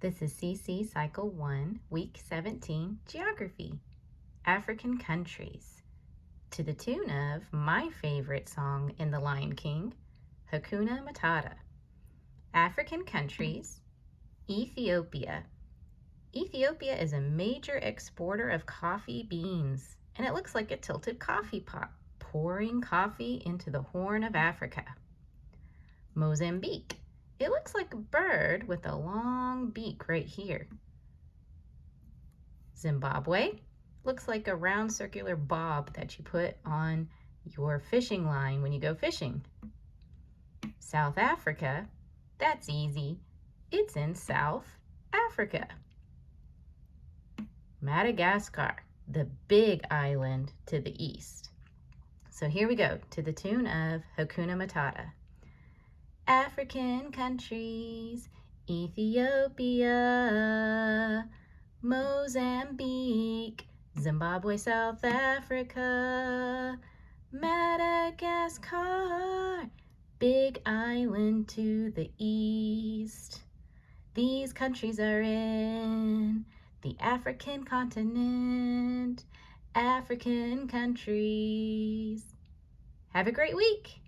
This is CC Cycle 1, Week 17, Geography, African Countries, to the tune of my favorite song in The Lion King, Hakuna Matata. African countries, Ethiopia. Ethiopia is a major exporter of coffee beans, and it looks like a tilted coffee pot, pouring coffee into the Horn of Africa. Mozambique. It looks like a bird with a long beak right here. Zimbabwe looks like a round circular bob that you put on your fishing line when you go fishing. South Africa, that's easy. It's in South Africa. Madagascar, the big island to the east. So here we go to the tune of Hakuna Matata. African countries, Ethiopia, Mozambique, Zimbabwe, South Africa, Madagascar, big island to the east. These countries are in the African continent, African countries. Have a great week.